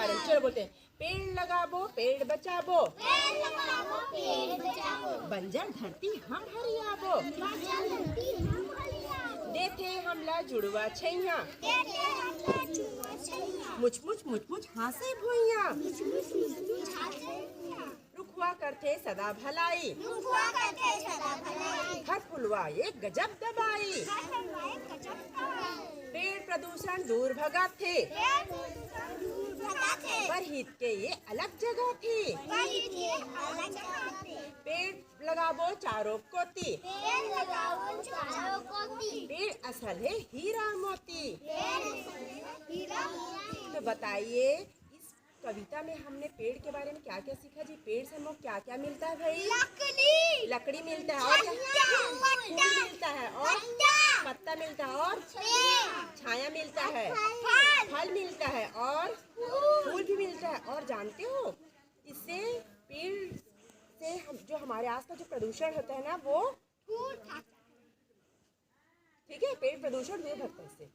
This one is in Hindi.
बारे में। चलो बोलते हैं, पेड़ लगाबो पेड़ बचाबो, बंजर धरती हम हरियाबो, देखे हमला जुड़वा छैया, मुच मुच मुच मुच हाँसे भुइया, रुखवा करथे सदा भलाई, हर फुलवा एक गजब दबाई, पेड़ प्रदूषण दूर भगाथे, पर हित के ये अलग जगह थी, पेड़ लगाबो चारों कोती, पेड़ असल है हीरा मोती। तो बताइए इस कविता में हमने पेड़ के बारे में क्या क्या सीखा जी? पेड़ से हमको क्या क्या मिलता है भाई? लकड़ी मिलता है, और फूल मिलता है, और पत्ता मिलता है, और छाया मिलता है, फल मिलता है, और फूल भी मिलता है। और जानते हो इससे पेड़ से हम जो हमारे आसपास जो प्रदूषण होता है ना वो, ठीक है, पेड़ प्रदूषण दूर भगता है इससे।